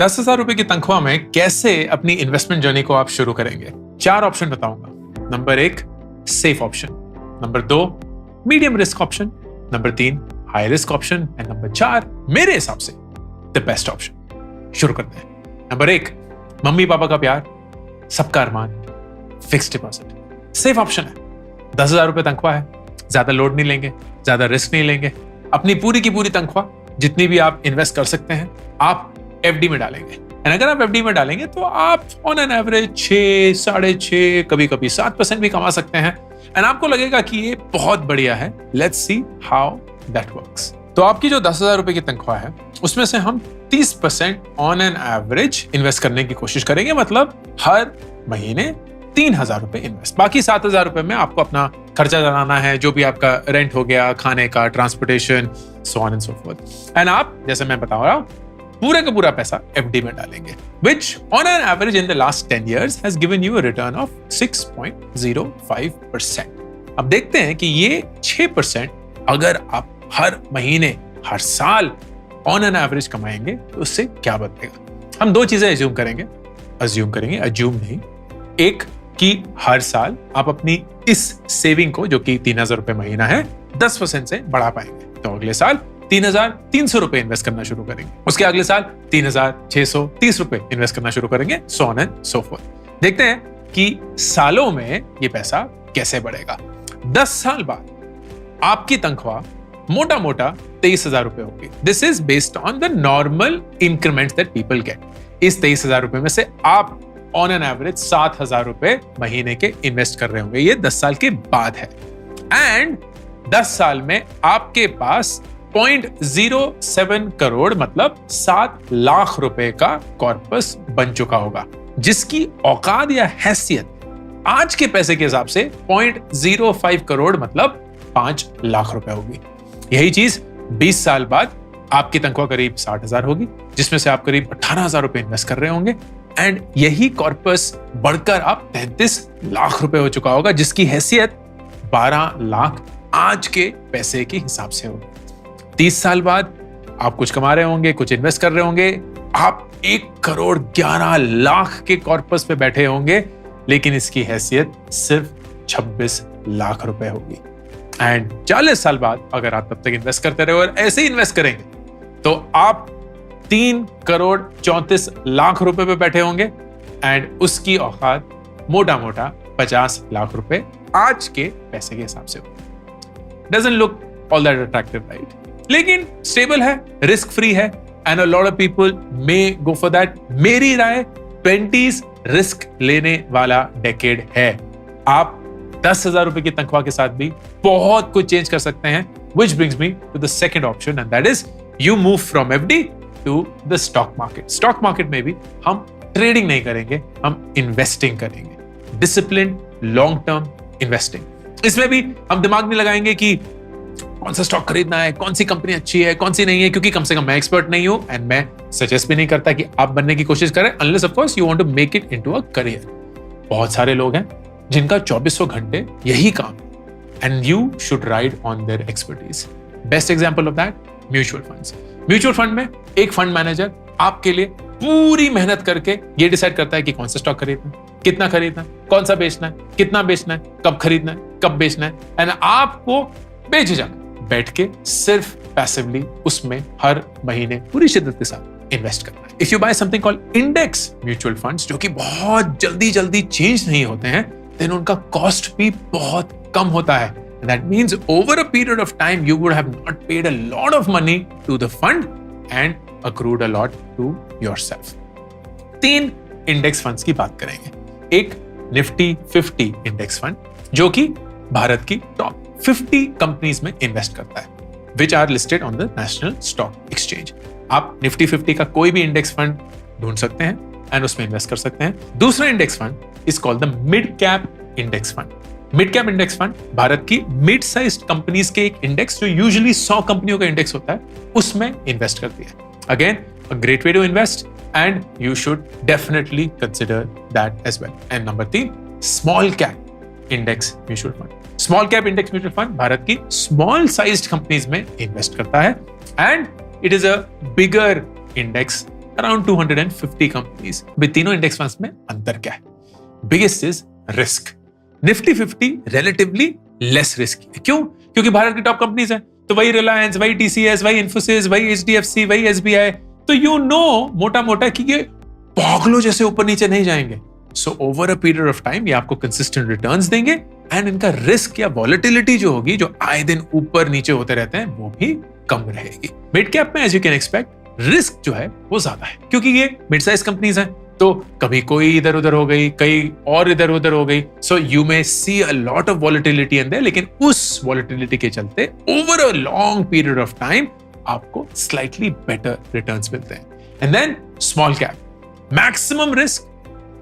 10,000 रुपए की तनख्वाह में कैसे अपनी इन्वेस्टमेंट जर्नी को आप शुरू करेंगे? 4 ऑप्शन बताऊंगा। Number 1 safe option, number 2 medium risk option, number 3 high risk option and number 4 मेरे हिसाब से द बेस्ट ऑप्शन। शुरू करते हैं। नंबर 1 मम्मी पापा का प्यार, सबका अरमान, फिक्स्ड डिपॉजिट। सेफ ऑप्शन है, 10,000 रुपए तनख्वाह है, ज्यादा लोड नहीं लेंगे, ज्यादा रिस्क नहीं लेंगे। अपनी पूरी की पूरी तनख्वाह जितनी भी आप इन्वेस्ट कर सकते हैं आप एफडी में डालेंगे। एंड अगर आप एफडी में डालेंगे तो आप ऑन एन एवरेज 6, 6.5, कभी कभी 7% भी कमा सकते हैं। एंड आपको लगेगा कि ये बहुत बढ़िया है। Let's see how that works. तो आपकी जो 10,000 रुपए की तनख्वाह है उसमें से हम 30% ऑन एन एवरेज इन्वेस्ट करने की कोशिश करेंगे, मतलब हर महीने 3,000 रुपए इन्वेस्ट। बाकी 7,000 रुपए में आपको अपना खर्चा चलाना है, जो भी आपका रेंट हो गया, खाने का, transportation, so on and so fourth. And आप जैसे मैं बता रहा हूं पूरे का पूरा पैसा एफडी में डालेंगे, which on an average in the last 10 years has given you a return of 6.05%। अब देखते हैं कि ये 6% अगर आप हर महीने, हर साल on an average कमाएंगे तो उससे क्या बनेगा। हम दो चीजें अज्यूम करेंगे, अज्यूम नहीं। एक कि हर साल आप अपनी इस सेविंग को, जो कि 3,000 रुपए महीना है, 10% से बढ़ा पाएंगे। तो अगले साल 3,300 रुपए इन्वेस्ट करना शुरू करेंगे, उसके अगले साल 3,630 रुपए इन्वेस्ट करना शुरू करेंगे, so on and so fourth. देखते हैं कि सालों में ये पैसा कैसे बढ़ेगा। 10 साल बाद आपकी तनख्वाह मोटा मोटा 23,000 रुपए होगी। This is based on the normal increment that people get. इस 23,000 रुपए में से आप ऑन एन एवरेज 7,000 रुपए महीने के इन्वेस्ट कर रहे होंगे। ये 10 साल के बाद है। एंड 10 साल में आपके पास 0.07 करोड़ मतलब 7 लाख रुपए का कॉर्पस बन चुका होगा, जिसकी औकात या हैसियत आज के पैसे के हिसाब से 0.05 करोड़ मतलब 5 लाख रुपए होगी। यही चीज 20 साल बाद आपकी तनख्वाह करीब 60,000 होगी, जिसमें से आप करीब 18,000 रुपए इन्वेस्ट कर रहे होंगे। एंड यही कॉर्पस बढ़कर आप 33 लाख रुपए हो चुका होगा, जिसकी हैसियत 12 लाख आज के पैसे के हिसाब से होगी। 30 साल बाद आप कुछ कमा रहे होंगे, कुछ इन्वेस्ट कर रहे होंगे, आप 1,11,00,000 के कॉर्पस पे बैठे होंगे, लेकिन इसकी हैसियत सिर्फ 26 लाख रुपए होगी। एंड 40 साल बाद अगर आप तब तक इन्वेस्ट करते रहे और ऐसे ही इन्वेस्ट करेंगे तो आप 3,34,00,000 रुपए पे बैठे होंगे। एंड उसकी औकात मोटा मोटा 50 लाख रुपए आज के पैसे के हिसाब से होगी। Doesn't look all that attractive, right? लेकिन स्टेबल है, रिस्क फ्री है, and a lot of people may go for that. मेरी राय 20s रिस्क लेने वाला डेकेड है। आप 10,000 रुपए की तनख्वाह के साथ भी बहुत कुछ चेंज कर सकते हैं, which brings me to the second option, and that is you move from FD to the stock market। Stock market में भी हम ट्रेडिंग नहीं करेंगे, हम इन्वेस्टिंग करेंगे, डिसिप्लिन लॉन्ग टर्म इन्वेस्टिंग। इसमें भी हम दिमाग नहीं लगाएंगे कि कौन सा स्टॉक खरीदना है, कौन सी कंपनी अच्छी है, कौन सी नहीं है, क्योंकि कम से कम मैं एक्सपर्ट नहीं हूं एंड मैं सजेस्ट भी नहीं करता कि आप बनने की कोशिश करें, unless of course you want to make it into a career. बहुत सारे लोग हैं जिनका 2400 घंटे यही काम है, and you should ride on their expertise. Best example of that mutual funds. Mutual fund में एक फंड मैनेजर आपके लिए पूरी मेहनत करके ये डिसाइड करता है कि कौन सा स्टॉक खरीदना है, कितना खरीदना है, कौन सा बेचना है, कितना बेचना है, कब खरीदना है, कब बेचना है, एंड आपको बेझिझक बैठ के सिर्फ पैसिवली उसमें हर महीने पूरी शिद्दत के साथ इन्वेस्ट करना है। If you buy something called index mutual funds, जो कि बहुत जल्दी चेंज नहीं होते हैं, देन उनका कॉस्ट भी बहुत कम होता है। That means over a period of time you would have not paid a lot of money to the fund and accrued a lot to yourself। 3 index funds की बात करेंगे। एक निफ्टी 50 इंडेक्स फंड, जो कि भारत की टॉप 50 कंपनीज में invest करता है, which are listed on the National Stock Exchange। आप निफ्टी 50 का कोई भी इंडेक्स फंड ढूंढ सकते हैं एंड उसमें इन्वेस्ट कर सकते हैं। दूसरा index fund is called the mid cap index fund. Mid cap index fund Bharat की मिड साइज्ड कंपनीज के एक इंडेक्स, जो यूजुअली 100 कंपनियों का इंडेक्स होता है, उसमें इन्वेस्ट करती है। Again a great way to invest and you should definitely consider that as well. And number 3 small cap index mutual fund. Small cap index mutual fund Bharat की स्मॉल साइज्ड कंपनीज में invest करता है and it is a bigger index around 250 companies. तीनों index funds में अंतर क्या है? Biggest is risk. Nifty 50 relatively less risky. क्यों? क्योंकि भारत की टॉप कंपनीज हैं, तो वही रिलायंस, वही टीसीएस, वही इन्फोसिस, वही एचडीएफसी, वही एसबीआई। तो यू नो मोटा मोटा कि ये पागलों जैसे ऊपर नीचे नहीं जाएंगे। So over a period of time ये आपको कंसिस्टेंट रिटर्न्स देंगे एंड इनका रिस्क या वॉलेटिलिटी जो होगी, जो आए दिन ऊपर नीचे होते रहते हैं, वो भी कम रहेगी। मिड कैप में as you can expect risk जो है वो ज्यादा है, क्योंकि ये मिड साइज कंपनीज हैं, तो कभी कोई इधर उधर हो गई, कई और इधर उधर हो गई। So you may see a lot of volatility in there, लेकिन उस वॉलेटिलिटी के चलते over a long period of time आपको स्लाइटली बेटर रिटर्न्स मिलते हैं। And then small cap, maximum risk,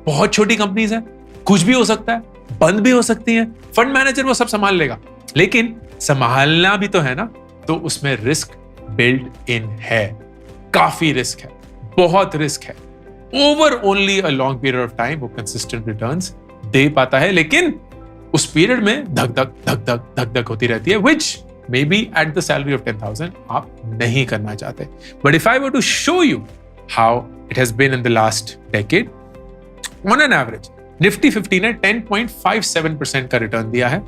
बहुत छोटी कंपनीज हैं, कुछ भी हो सकता है, बंद भी हो सकती हैं, फंड मैनेजर वो सब संभाल लेगा, लेकिन संभालना भी तो है ना, तो उसमें रिस्क बिल्ड इन है, काफी रिस्क है, बहुत रिस्क है। Over only a long period of time वो कंसिस्टेंट रिटर्न्स दे पाता है, लेकिन उस पीरियड में धक धक धक धक धक धक होती रहती है, which may be at the salary of 10,000 आप नहीं करना चाहते। But if I were to show you how it has been in the last decade, on an average Nifty 50 ने 10.57% का रिटर्न दिया है,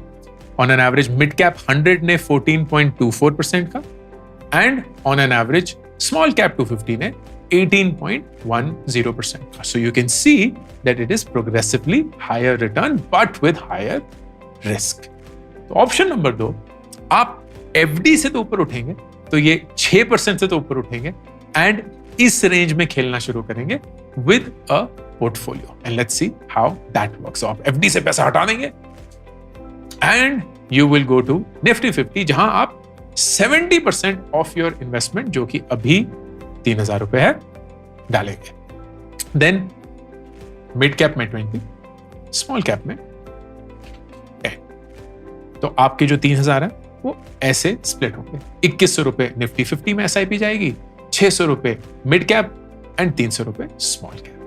on an average mid cap 100 ने 14.24% का, and on an average small cap 250 ने 18.10% का। So you can see that it is progressively higher return but with higher risk. तो option number 2, आप एफडी से तो ऊपर उठेंगे, तो ये 6% से तो ऊपर उठेंगे एंड इस रेंज में खेलना शुरू करेंगे with a portfolio, and let's see how that works. आप एफडी से पैसा हटा देंगे and you will go to Nifty 50, जहां आप 70% ऑफ योर इन्वेस्टमेंट, जो कि अभी 3,000 रुपए है, डालेंगे। देन मिड कैप में 20, स्मॉल कैप में 10। तो आपके जो 3,000 है वो ऐसे स्प्लिट होंगे। 2,100 रुपए निफ्टी 50 में एसआईपी जाएगी, 600 रुपए मिड कैप एंड 300 रुपए स्मॉल कैप।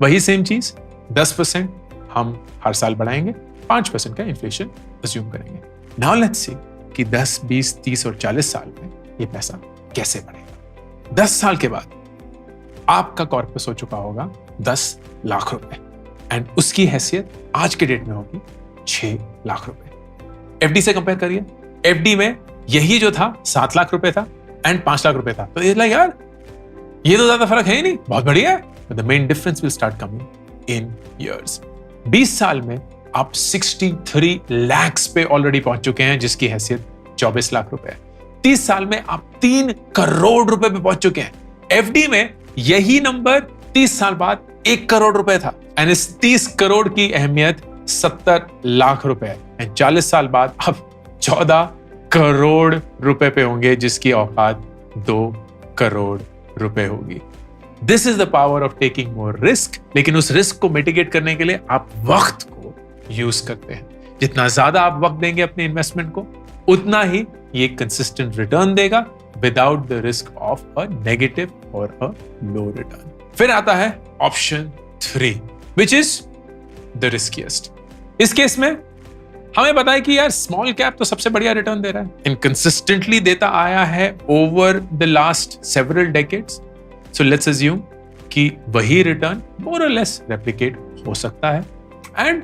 वही सेम चीज 10% हम हर साल बढ़ाएंगे, 5% का इन्फ्लेशन अज्यूम करेंगे। नाउ लेट्स सी कि 10, 20, 30 और 40 साल में ये पैसा कैसे बढ़ेगा। 10 साल के बाद आपका कॉर्पस हो चुका होगा 10 लाख रुपए एंड उसकी हैसियत आज के डेट में होगी 6 लाख रुपए। एफडी से कंपेयर करिए, एफडी में यही जो था 7 लाख रुपए था एंड 5 लाख रुपए था, तो ये यार ये तो ज्यादा फर्क है ही नहीं, बहुत बढ़िया है। But the main difference will start coming in years. 20 साल में आप 63 lakhs पे ऑलरेडी पहुंच चुके हैं, जिसकी हैसियत 24 लाख रुपए है। 30 साल में आप 3 करोड़ रुपए पे पहुंच चुके हैं। एफडी में यही नंबर 30 साल बाद 1 करोड़ रुपए था एंड इस 30 करोड़ की अहमियत 70 लाख रुपए है एंड 40 साल बाद अब 14 करोड़ रुपए पे होंगे, जिसकी औकात 2 करोड़ रुपए होगी। This is the power of taking more risk, लेकिन उस रिस्क को मिटिगेट करने के लिए आप वक्त को यूज करते हैं। जितना ज्यादा आप वक्त देंगे अपने इन्वेस्टमेंट को, उतना ही ये कंसिस्टेंट रिटर्न देगा without the risk of a negative और अ लो रिटर्न। फिर आता है option 3, which is the riskiest. इस केस में हमें पता है कि यार स्मॉल कैप तो सबसे बढ़िया रिटर्न दे रहा है, इनकंसिस्टेंटली देता आया है over the last several decades. So let's assume कि वही रिटर्न मोर और लेस रेप्लिकेट हो सकता है, एंड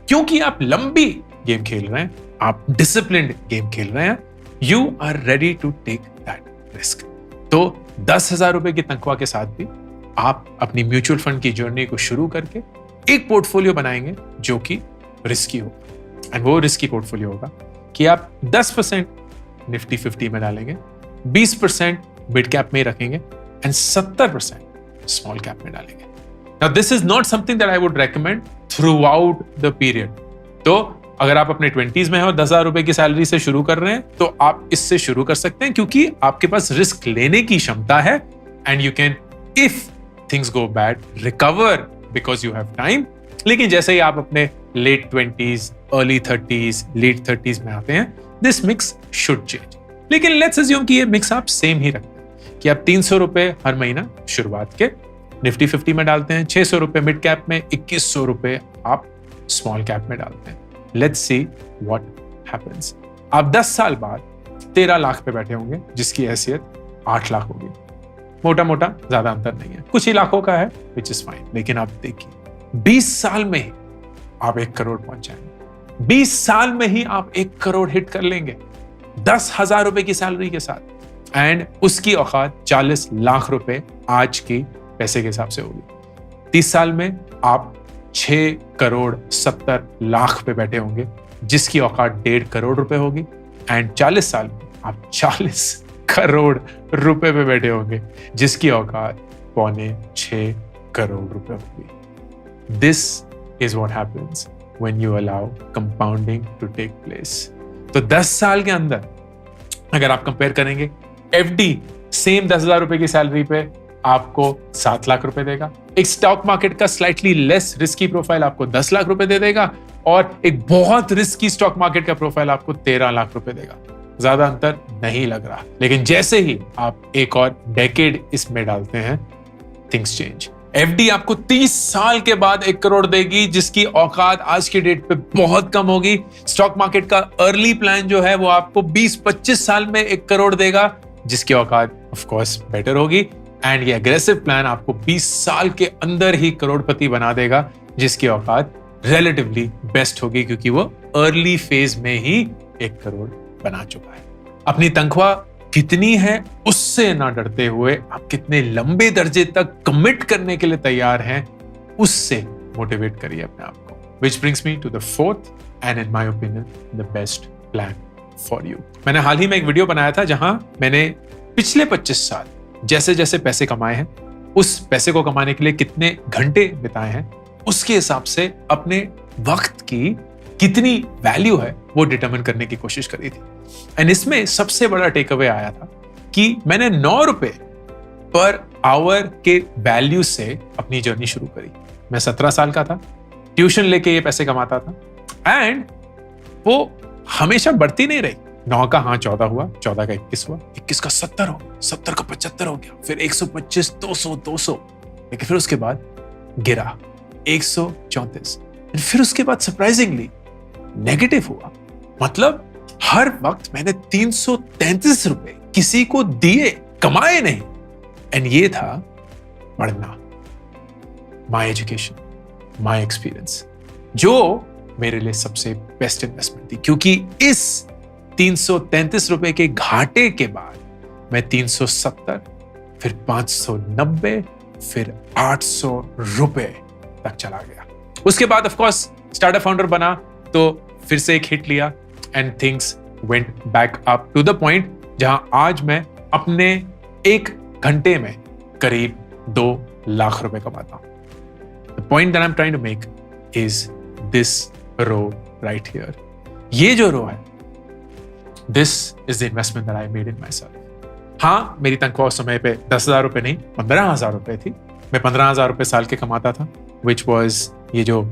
क्योंकि आप लंबी गेम खेल रहे हैं, आप डिसिप्लिन्ड गेम खेल रहे हैं, you are ready to take that risk. तो 10,000 रुपए की तनख्वाह के साथ भी आप अपनी म्यूचुअल फंड की जर्नी को शुरू करके एक पोर्टफोलियो बनाएंगे जो कि रिस्की होगा, एंड वो रिस्की पोर्टफोलियो होगा कि आप 10% निफ्टी 50 में डालेंगे, 20% मिड कैप में रखेंगे एंड 70% स्मॉल कैप में डालेंगे। Now this is not something that I would recommend through out the period. तो अगर आप अपने 20s में हो, 10,000 रुपए की सैलरी से शुरू कर रहे हैं, तो आप इससे शुरू कर सकते हैं, क्योंकि आपके पास रिस्क लेने की क्षमता है and you can, if things go bad, recover because you have time. लेकिन जैसे ही आप अपने late 20s, early 30s, late 30s में आते हैं, दिस मिक्स शुड चेंज। लेकिन लेट्स अज्यूम कि ये मिक्स आप सेम ही रखते हैं कि आप 300 रुपए हर महीना शुरुआत के निफ्टी 50 में डालते हैं, 600 रुपए मिड कैप में, 2,100 रुपए आप स्मॉल कैप में डालते हैं। Let's see what happens. आप 10 साल बाद 13 लाख पे बैठे होंगे, जिसकी हैसियत 8 लाख होगी। मोटा मोटा ज्यादा अंतर नहीं है, कुछ ही लाखों का है, विच इज फाइन। लेकिन आप देखिए 20 साल में ही आप 1 करोड़ पहुंच जाएंगे। 20 साल में ही आप 1 करोड़ हिट कर लेंगे 10,000 रुपए की सैलरी के साथ। एंड उसकी औकात 40 लाख रुपए आज की पैसे के हिसाब से होगी। 30 साल में आप 6 करोड़ 70 लाख पे बैठे होंगे, जिसकी औकात 1.5 करोड़ रुपए होगी। एंड 40 साल में आप 40 करोड़ रुपए पे बैठे होंगे, जिसकी औकात 5.25 करोड़ रुपए होगी। This is what happens when you allow compounding to take place. तो 10 साल के अंदर अगर आप कंपेयर करेंगे, एफडी सेम 10,000 रुपए की सैलरी पे आपको 7 लाख रुपए देगा। एक स्टॉक मार्केट का स्लाइटली लेस रिस्की प्रोफाइल आपको 10 लाख रुपए दे देगा, और एक बहुत रिस्की स्टॉक मार्केट का प्रोफाइल आपको 13 लाख रुपए देगा। ज्यादा अंतर नहीं लग रहा, लेकिन जैसे ही आप एक और डेकेड इसमें डालते हैं, थिंग्स चेंज। एफडी आपको 30 साल के बाद 1 करोड़ देगी, जिसकी औकात आज की डेट पे बहुत कम होगी। स्टॉक मार्केट का अर्ली प्लान जो है वो आपको 20-25 साल में 1 करोड़ देगा, जिसकी औकात ऑफ कोर्स बेटर होगी। एंड ये एग्रेसिव प्लान आपको 20 साल के अंदर ही करोड़पति बना देगा, जिसकी औकात रिलेटिवली बेस्ट होगी, क्योंकि वो अर्ली फेज में ही 1 करोड़ बना चुका है। अपनी तनख्वाह कितनी है उससे ना डरते हुए आप कितने लंबे दर्जे तक कमिट करने के लिए तैयार हैं, उससे मोटिवेट करिए अपने आप को। Which brings me to the fourth and in my opinion the best plan for you. मैंने हाल ही में एक वीडियो बनाया था जहां मैंने पिछले 25 साल जैसे जैसे पैसे कमाए हैं, उस पैसे को कमाने के लिए कितने घंटे बिताए हैं, उसके हिसाब से अपने वक्त की कितनी वैल्यू है वो डिटरमिन करने की कोशिश करी थी। एंड इसमें सबसे बड़ा टेक अवे आया था कि मैंने 9 रुपए पर आवर के वैल्यू से अपनी जर्नी शुरू करी। मैं 17 साल का था, ट्यूशन लेके ये पैसे कमाता था, एंड वो हमेशा बढ़ती नहीं रही। 9 का 14 हुआ, 14 का 21 हुआ, 21 का 70 हो, 70 का 75 हो गया, फिर 125, 200, लेकिन फिर उसके बाद गिरा 134, फिर उसके बाद सरप्राइजिंगली नेगेटिव हुआ। मतलब हर वक्त मैंने 333 रुपए किसी को दिए, कमाए नहीं। एंड ये था पढ़ना, माय एजुकेशन, माय एक्सपीरियंस, जो मेरे लिए सबसे बेस्ट इन्वेस्टमेंट थी। क्योंकि इस 333 रुपए के घाटे के बाद मैं 370, फिर 590, फिर 800 रुपए तक चला गया। उसके बाद ऑफ कोर्स स्टार्टअप फाउंडर बना, तो फिर से एक हिट लिया, and things went back up to the point जहां आज मैं अपने 1 घंटे में करीब 2 लाख रुपए कमाता हूं। The point that I am trying to make is this row right here. ये जो रो है, this is the investment that I made in myself. हाँ, मेरी तनख्वाह उस समय पे 10,000 रुपए नहीं, 15,000 रुपए थी। मैं 15,000 रुपए साल के कमाता था, विच वॉज ये जो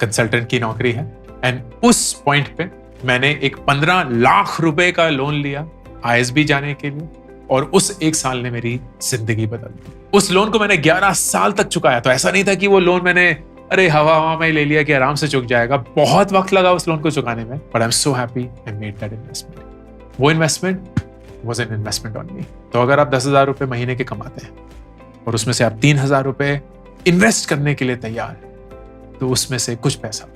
कंसल्टेंट की नौकरी है। एंड उस पॉइंट पे मैंने एक 15 लाख रुपए का लोन लिया ISB जाने के लिए, और उस 1 साल ने मेरी जिंदगी बदल दी। उस लोन को मैंने 11 साल तक चुकाया। तो ऐसा नहीं था कि वो लोन मैंने हवा में ले लिया कि आराम से चुक जाएगा। बहुत वक्त लगा उस लोन को चुकाने में, but I am so happy I made that investment. वो investment was an investment on me. तो अगर आप 10,000 रुपए महीने के कमाते हैं और उसमें से आप 3,000 रुपए इन्वेस्ट करने के लिए तैयार हैं, तो उसमें से कुछ पैसा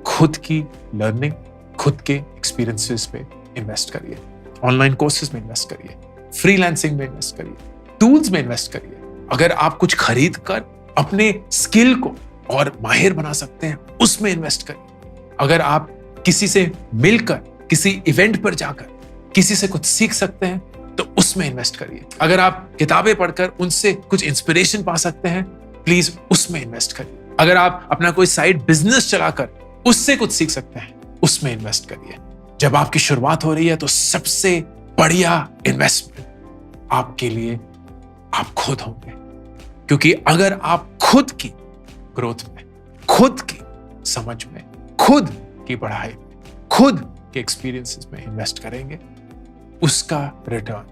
खुद की लर्निंग, खुद के एक्सपीरियंसेस पे इन्वेस्ट करिए, ऑनलाइन कोर्सेज में इन्वेस्ट करिए, फ्रीलांसिंग में इन्वेस्ट करिए, टूल्स में इन्वेस्ट करिए। अगर आप कुछ खरीद कर अपने स्किल को और माहिर बना सकते हैं, उसमें इन्वेस्ट करिए। अगर आप किसी से मिलकर, किसी इवेंट पर जाकर किसी से कुछ सीख सकते हैं, तो उसमें इन्वेस्ट करिए। अगर आप किताबें पढ़कर उनसे कुछ इंस्पिरेशन पा सकते हैं, प्लीज उसमें इन्वेस्ट करिए। अगर आप अपना कोई साइड बिजनेस चलाकर उससे कुछ सीख सकते हैं, उसमें इन्वेस्ट करिए। जब आपकी शुरुआत हो रही है, तो सबसे बढ़िया इन्वेस्टमेंट आपके लिए आप खुद होंगे। क्योंकि अगर आप खुद की ग्रोथ में, खुद की समझ में, खुद की पढ़ाई में, खुद के एक्सपीरियंसेस में इन्वेस्ट करेंगे, उसका रिटर्न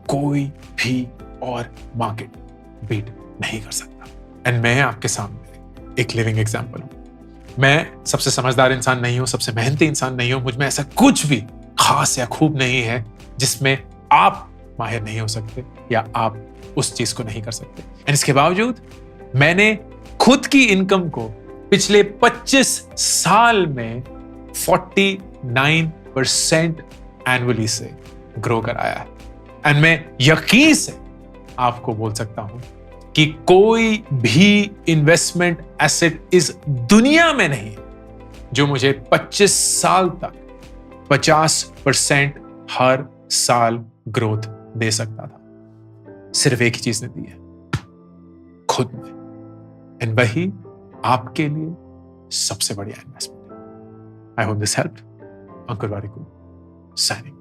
कोई भी और मार्केट बीट नहीं कर सकता। एंड मैं आपके सामने एक लिविंग एग्जांपल हूं। मैं सबसे समझदार इंसान नहीं हूं, सबसे मेहनती इंसान नहीं हूं, मुझ में ऐसा कुछ भी खास या खूब नहीं है जिसमें आप माहिर नहीं हो सकते या आप उस चीज को नहीं कर सकते। एंड इसके बावजूद मैंने खुद की इनकम को पिछले 25 साल में 49% एनुअली से ग्रो कराया है। एंड मैं यकीन से आपको बोल सकता हूं कि कोई भी इन्वेस्टमेंट एसेट इस दुनिया में नहीं जो मुझे 25 साल तक 50% हर साल ग्रोथ दे सकता था। सिर्फ एक ही चीज ने दी है, खुद में। एंड वही आपके लिए सबसे बढ़िया इन्वेस्टमेंट है। I hope this helped. Ankur Warikoo signing off.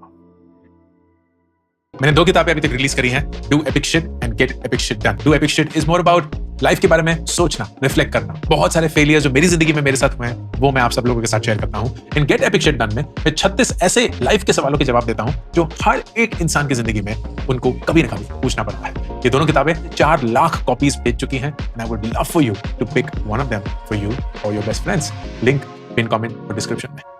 मैंने 2 किताबें अभी तक रिलीज करी हैं, do epic shit and gate epic shit done. Do epic shit is more about life के बारे में सोचना, रिफ्लेक्ट करना। बहुत सारे फेलियर जो मेरी जिंदगी में मेरे साथ हुए हैं वो मैं आप सब लोगों के साथ शेयर करता हूं। इन गेट एपिक शिट डन में मैं 36 ऐसे लाइफ के सवालों के जवाब देता हूं जो हर एक इंसान की जिंदगी में उनको कभी ना कभी पूछना पड़ता है। ये दोनों किताबें 4 लाख कॉपीज बेच चुकी हैं and I would love for you to pick one of them for you और your best friends. Link pin comment और डिस्क्रिप्शन में।